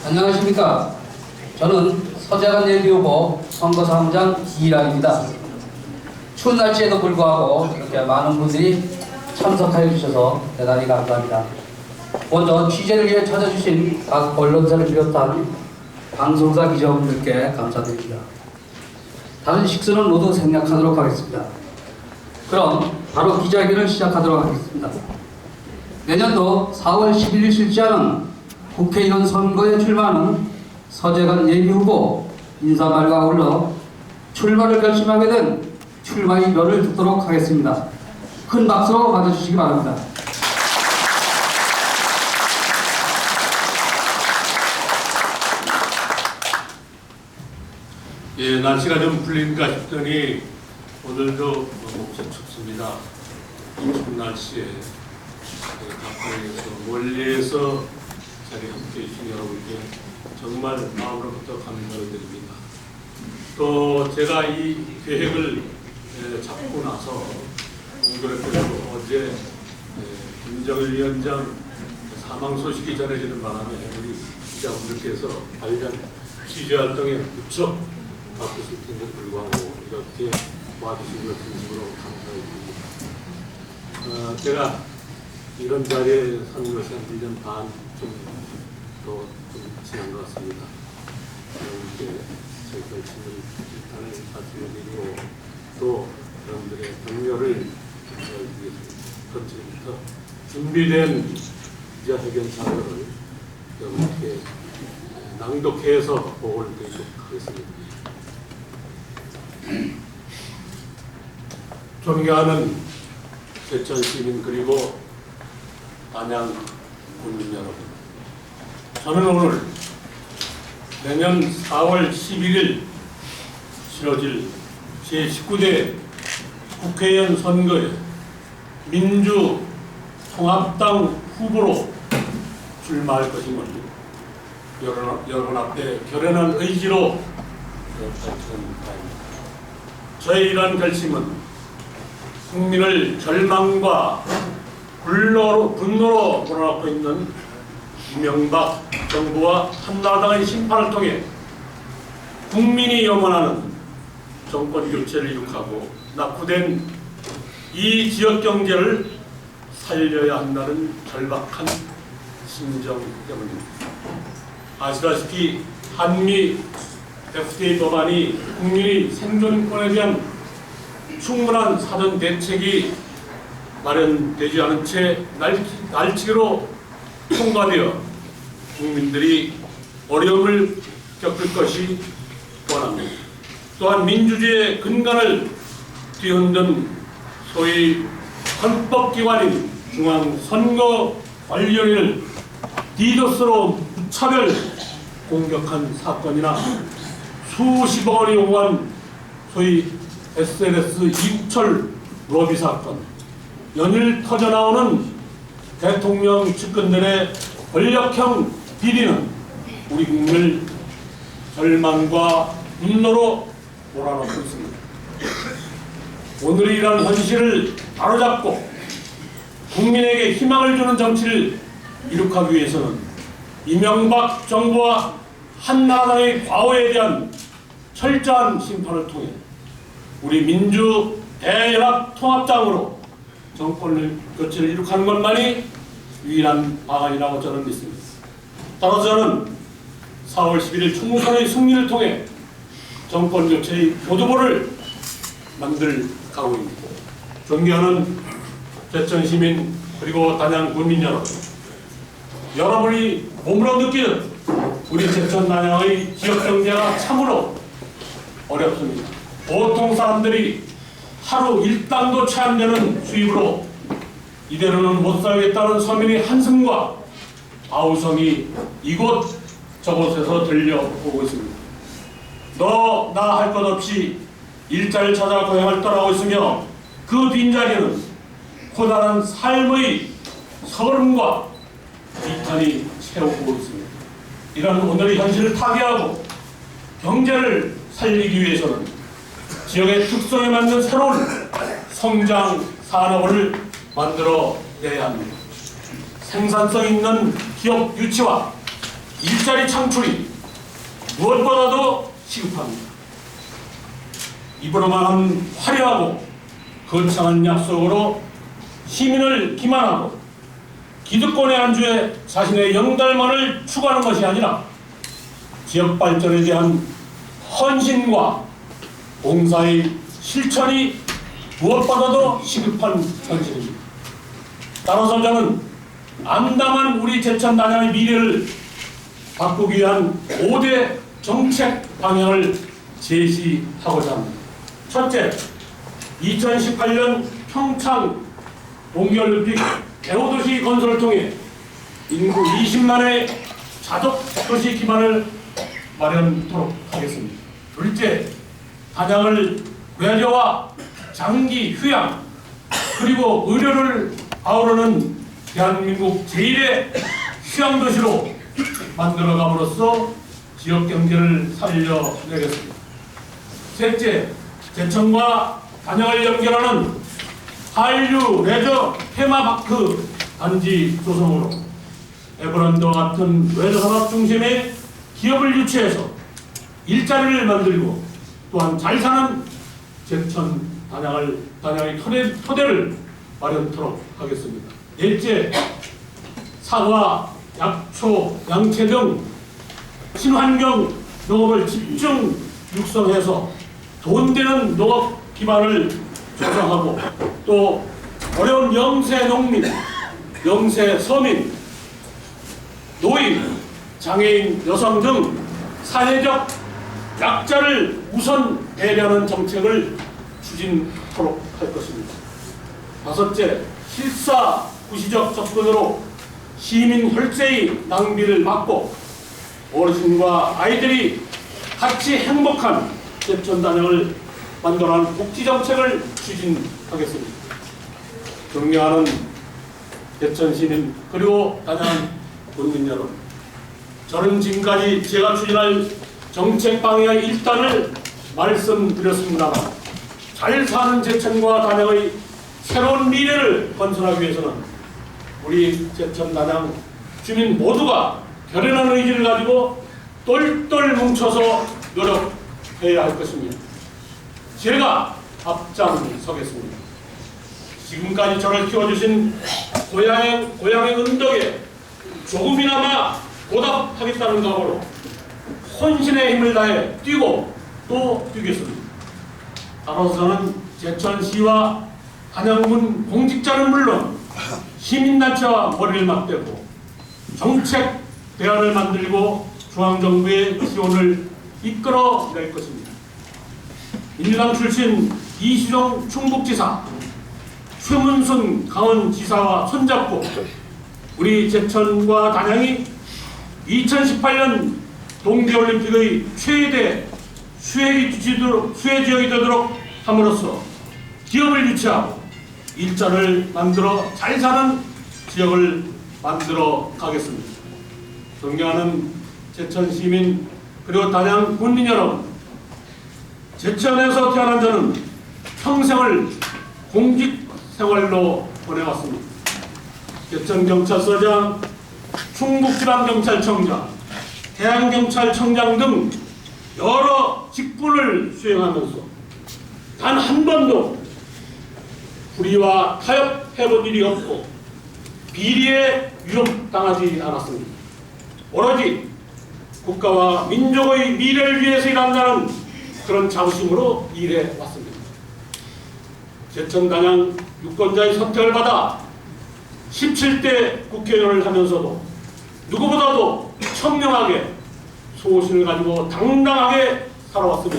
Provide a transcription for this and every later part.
안녕하십니까. 저는 서재관 예비후보 선거사무장 이일학입니다. 추운 날씨에도 불구하고 이렇게 많은 분들이 참석하여 주셔서 대단히 감사합니다. 먼저 취재를 위해 찾아주신 각 언론사를 비롯한 방송사 기자분들께 감사드립니다. 다른 식수는 모두 생략하도록 하겠습니다. 그럼 바로 기자회견을 시작하도록 하겠습니다. 내년도 4월 11일 실시하는 국회의원 선거에 출마하는 서재관 예비후보 인사말과 아울러 출마를 결심하게 된 출마 이별을 듣도록 하겠습니다. 큰 박수로 맞아주시기 바랍니다. 예, 날씨가 좀 풀린가 싶더니 오늘도 목청 춥습니다. 추운 날씨에 가까이에서 멀리에서 자리 함께해 주신 여러분께 정말 마음으로부터 감사를 드립니다. 또 제가 이 계획을 잡고 나서 공교롭게도 어제 김정일 위원장 사망 소식이 전해지는 바람에 우리 기자분들께서 관련 취재활동에 무척 바쁘실 텐데 불구하고 이렇게 와주신 것 진심으로 감사드립니다. 제가 이런 자리에 서는 것이 한 1년 반 좀 지난 것 같습니다. 여러분께 제 결심을 일단은 말씀드리고 또 여러분들의 격려를 위해서 지금부터 준비된 기자회견 자료를 여러분께 낭독해서 보고를 드리도록 하겠습니다. 존경하는 제천 시민 그리고 안양 국민 여러분, 저는 오늘 내년 4월 11일 치러질 제19대 국회의원 선거에 민주통합당 후보로 출마할 것임을 여러분 앞에 결연한 의지로 밝히는 바입니다. 저의 이러한 결심은 국민을 절망과 분노로 몰아넣고 있는 이명박 정부와 한나라당의 심판을 통해 국민이 염원하는 정권 교체를 이룩하고 낙후된 이 지역 경제를 살려야 한다는 절박한 심정 때문입니다. 아시다시피 한미 FTA 법안이 국민의 생존권에 대한 충분한 사전 대책이 마련되지 않은 채 날치기로 통과되어 국민들이 어려움을 겪을 것이 뻔합니다. 또한 민주주의의 근간을 뒤흔든 소위 헌법기관인 중앙선거관리위원회를 디도스로 무차별 공격한 사건이나 수십억 원이 요구한 소위 SNS 이국철 로비 사건, 연일 터져나오는 대통령 측근들의 권력형 비리는 우리 국민을 절망과 분노로 몰아넣고 있습니다. 오늘 이런 현실을 바로잡고 국민에게 희망을 주는 정치를 이룩하기 위해서는 이명박 정부와 한나라당의 과오에 대한 철저한 심판을 통해 우리 민주 대연합 통합당으로 정권 교체를 이룩하는 것만이 유일한 방안이라고 저는 믿습니다. 따라서 저는 4월 11일 총선의 승리를 통해 정권 교체의 교두보를 만들 각오입니다. 존경하는 제천 시민 그리고 단양 군민 여러분, 여러분이 몸으로 느끼는 우리 제천 단양의 지역 경제가 참으로 어렵습니다. 보통 사람들이 하루 일당도 채 안 되는 수입으로 이대로는 못 살겠다는 서민의 한숨과 아우성이 이곳 저곳에서 들려오고 있습니다. 너 나 할 것 없이 일자리를 찾아 고향을 떠나고 있으며 그 빈자리는 커다란 삶의 서름과 비탄이 채우고 있습니다. 이런 오늘의 현실을 타개하고 경제를 살리기 위해서는 지역의 특성에 맞는 새로운 성장 산업을 만들어내야 합니다. 생산성 있는 기업 유치와 일자리 창출이 무엇보다도 시급합니다. 입으로만 화려하고 거창한 약속으로 시민을 기만하고 기득권의 안주에 자신의 영달만을 추구하는 것이 아니라 지역 발전에 대한 헌신과 봉사의 실천이 무엇보다도 시급한 현실입니다. 따라서 저는 암담한 우리 제천 단양의 미래를 바꾸기 위한 5대 정책 방향을 제시하고자 합니다. 첫째, 2018년 평창 동계올림픽 대우도시 건설을 통해 인구 20만의 자족 도시 기반을 마련토록 하겠습니다. 둘째, 단양을 외교와 장기 휴양 그리고 의료를 아우르는 대한민국 제1의 휴양도시로 만들어감으로써 지역 경제를 살려내겠습니다. 셋째, 제천과 단양을 연결하는 한류 레저 테마파크 단지 조성으로 에버랜드와 같은 외교산업 중심의 기업을 유치해서 일자리를 만들고 또한 잘 사는 제천 단양의 토대를 마련토록 하겠습니다. 넷째, 사과, 약초, 양채 등 친환경 농업을 집중 육성해서 돈 되는 농업 기반을 조성하고 또 어려운 영세 농민, 영세 서민, 노인, 장애인, 여성 등 사회적 약자를 우선 배려하는 정책을 추진하도록 할 것입니다. 다섯째, 실사구시적 접근으로 시민 혈세의 낭비를 막고 어르신과 아이들이 같이 행복한 제천 단양을 만들어가는 복지정책을 추진하겠습니다. 존경하는 제천 시민 그리고 단양 국민 여러분, 저는 지금까지 제가 추진할 정책 방향의 일단을 말씀드렸습니다만 잘 사는 제천과 단양의 새로운 미래를 건설하기 위해서는 우리 제천 단양 주민 모두가 결연한 의지를 가지고 똘똘 뭉쳐서 노력해야 할 것입니다. 제가 앞장서겠습니다. 지금까지 저를 키워주신 고향의 은덕에 조금이나마 보답하겠다는 각오로 혼신의 힘을 다해 뛰고 또 뛰겠습니다. 따라서 저는 제천시와 단양군 공직자는 물론 시민단체와 머리를 맞대고 정책 대안을 만들고 중앙정부의 지원을 이끌어낼 것입니다. 민주당 출신 이시정 충북지사, 최문순 강원지사와 손잡고 우리 제천과 단양이 2018년 동계올림픽의 최대 수혜지역이 되도록 함으로써 기업을 유치하고 일자를 만들어 잘 사는 지역을 만들어 가겠습니다. 존경하는 제천 시민 그리고 단양 군민 여러분, 제천에서 태어난 저는 평생을 공직 생활로 보내왔습니다. 제천경찰서장, 충북지방경찰청장, 해양경찰청장 등 여러 직분을 수행하면서 단 한 번도 불의와 타협해본 일이 없고 비리에 위협당하지 않았습니다. 오로지 국가와 민족의 미래를 위해서 일한다는 그런 자부심으로 일해왔습니다. 제천 단양 유권자의 선택을 받아 17대 국회의원을 하면서도 누구보다도 청명하게 소신을 가지고 당당하게 살아왔으며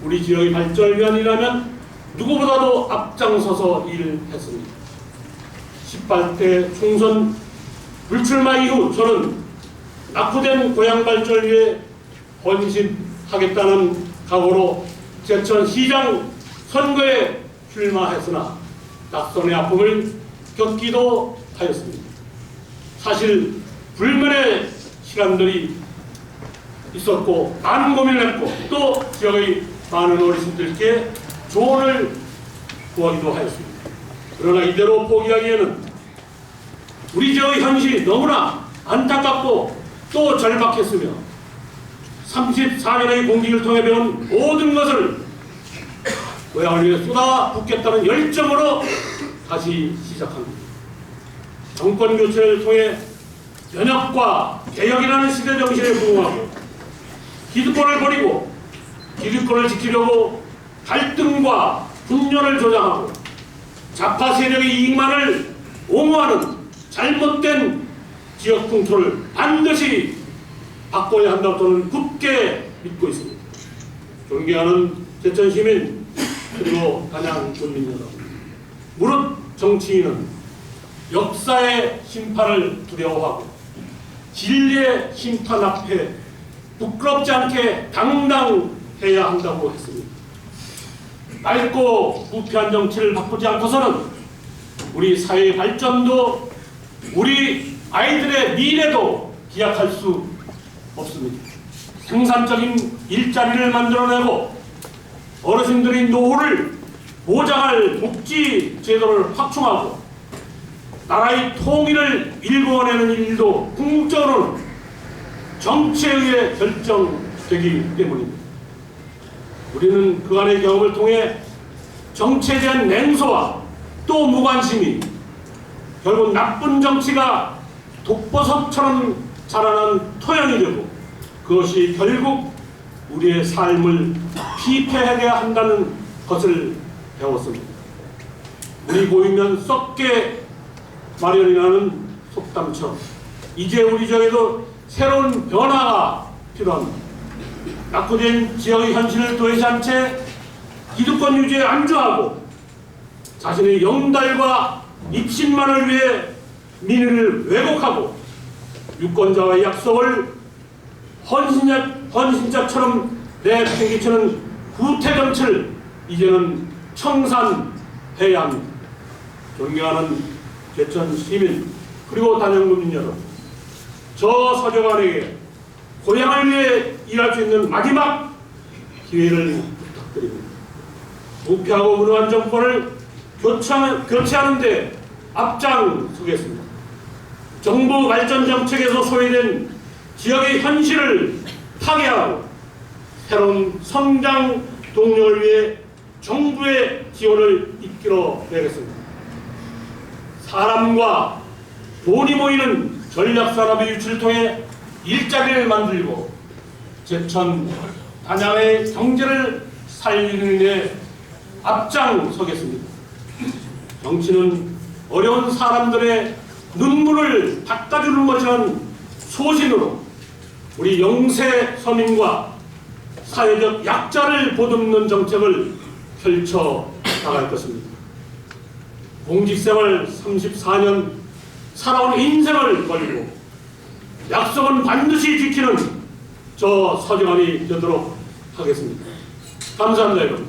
우리 지역의 발전을 위한 일이라면 누구보다도 앞장서서 일했습니다. 18대 총선 불출마 이후 저는 낙후된 고향 발전을 위해 헌신하겠다는 각오로 제천시장 선거에 출마했으나 낙선의 아픔을 겪기도 하였습니다. 사실 불면의 시간들이 있었고 많은 고민을 했고 또 지역의 많은 어르신들께 조언을 구하기도 하였습니다. 그러나 이대로 포기하기에는 우리 지역의 현실이 너무나 안타깝고 또 절박했으며 34년의 공직을 통해 배운 모든 것을 고향을 위해 쏟아붓겠다는 열정으로 다시 시작합니다. 정권 교체를 통해 변혁과 개혁이라는 시대 정신에 부응하고 기득권을 버리고 기득권을 지키려고 갈등과 분열을 조장하고 좌파 세력의 이익만을 옹호하는 잘못된 지역 풍토를 반드시 바꿔야 한다고 저는 굳게 믿고 있습니다. 존경하는 제천 시민 그리고 단양 군민 여러분, 무릇 정치인은 역사의 심판을 두려워하고 진리의 심판 앞에 부끄럽지 않게 당당해야 한다고 했습니다. 낡고 부패한 정치를 바꾸지 않고서는 우리 사회의 발전도 우리 아이들의 미래도 기약할 수 없습니다. 생산적인 일자리를 만들어내고 어르신들의 노후를 보장할 복지 제도를 확충하고 나라의 통일을 일궈내는 일도 궁극적으로는 정치에 의해 결정되기 때문입니다. 우리는 그간의 경험을 통해 정치에 대한 냉소와 또 무관심이 결국 나쁜 정치가 독버섯처럼 자라난 토양이 되고 그것이 결국 우리의 삶을 피폐하게 한다는 것을 배웠습니다. 우리 보이면 썩게 마련이라는 속담처럼 이제 우리 지역에도 새로운 변화가 필요합니다. 낙후된 지역의 현실을 도외시한 채 기득권 유지에 안주하고 자신의 영달과 입신만을 위해 민의를 왜곡하고 유권자와의 약속을 헌신자처럼 내팽개치는 구태정치를 이제는 청산해야 합니다. 존경하는 제천 시민 그리고 단양군민 여러분, 저 서정환에게 고향을 위해 일할 수 있는 마지막 기회를 부탁드립니다. 부패하고 무능한 정권을 교체하는 데 앞장서겠습니다. 정부 발전 정책에서 소외된 지역의 현실을 파괴하고 새로운 성장 동력을 위해 정부의 지원을 이끌어내겠습니다. 사람과 돈이 모이는 전략산업의 유치를 통해 일자리를 만들고 제천 단양의 경제를 살리는 데 앞장서겠습니다. 정치는 어려운 사람들의 눈물을 닦아주는 것이라는 소신으로 우리 영세 서민과 사회적 약자를 보듬는 정책을 펼쳐 나갈 것입니다. 공직생활 34년 살아온 인생을 걸고 약속은 반드시 지키는 저 서정환이 되도록 하겠습니다. 감사합니다, 여러분.